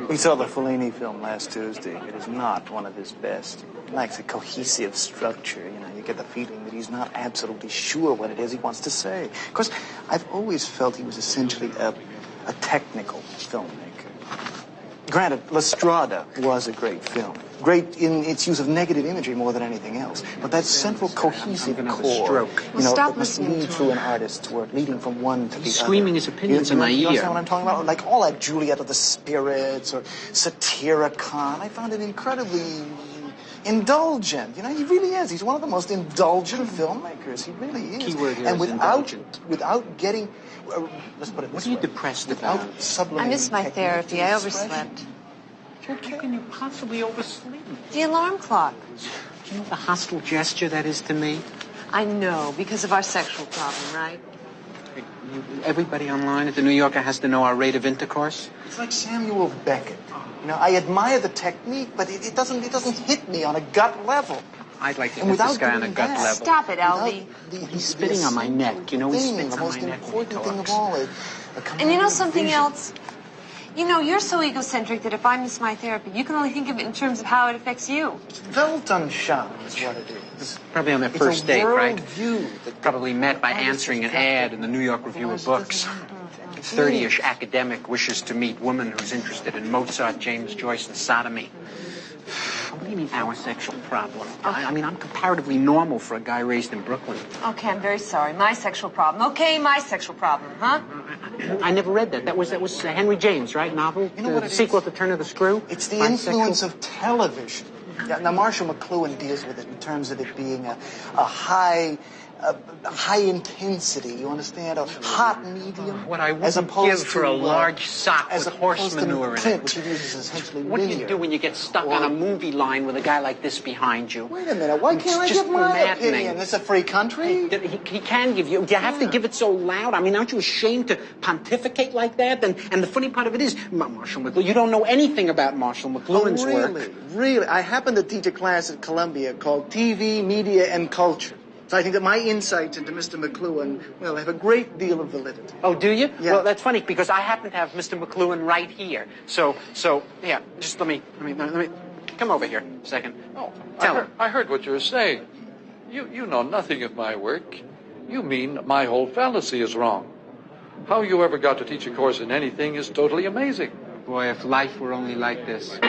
We saw the Fellini film last Tuesday. It is not one of his best. It lacks a cohesive structure. You know, you get the feeling that he's not absolutely sure what it is he wants to say. Of course, I've always felt he was essentially a technical filmmaker. Granted, La Strada was a great film. Great in its use of negative imagery more than anything else. But that central cohesive core, that must lead through an artist's work, leading from one to the other. Screaming his opinions in my ear. You understand what I'm talking about? Like all that Juliet of the Spirits or Satyricon. I found it incredibly indulgent. You know, he really is. He's one of the most indulgent filmmakers. He really is. Keyword here and is indulgent. Without getting... let's put it this What are you depressed about? I missed my therapy. I overslept. How can you possibly oversleep? The alarm clock. Do you know the hostile gesture that is to me? I know, because of our sexual problem, right? Everybody online at the New Yorker has to know our rate of intercourse? It's like Samuel Beckett. You know, I admire the technique, but it doesn't hit me on a gut level. I'd like to hit this guy on a gut level. Stop it, Albie. He's spitting on my neck. You know, he spits on my neck when he talks. The most important thing of all. And you know something else? You know, you're so egocentric that if I miss my therapy, you can only think of it in terms of how it affects you. Weltanschauung is what it is. Probably on their first date, right? View Probably met by answering an ad in the New York Review of Books. 30-ish academic wishes to meet woman who's interested in Mozart, James Joyce, and sodomy. What do you mean, our sexual problem? I mean, I'm comparatively normal for a guy raised in Brooklyn. Okay, I'm very sorry. My sexual problem. Okay, my sexual problem, huh? I never read that. That was Henry James, right? Novel? You know what it sequel is? to Turn of the Screw? It's the influence of television. Yeah, now, Marshall McLuhan deals with it in terms of it being a high intensity, you understand? A hot medium. What I wouldn't give for a large sock with horse manure in it. Which he uses essentially What do you do when you get stuck on a movie line with a guy like this behind you? Wait a minute, why can't I give my opinion? It's a free country. He can give you. Do you have to give it so loud? I mean, aren't you ashamed to pontificate like that? And the funny part of it is, Marshall McLuhan, you don't know anything about Marshall McLuhan's work. Really? I happen to teach a class at Columbia called TV, Media, and Culture. So I think that my insights into Mr. McLuhan, well, have a great deal of validity. Oh, do you? Yeah. Well, that's funny because I happen to have Mr. McLuhan right here. So, yeah, just let me come over here a second. Oh, Tell him. I heard what you were saying. You know nothing of my work. You mean my whole fallacy is wrong. How you ever got to teach a course in anything is totally amazing. Boy, if life were only like this.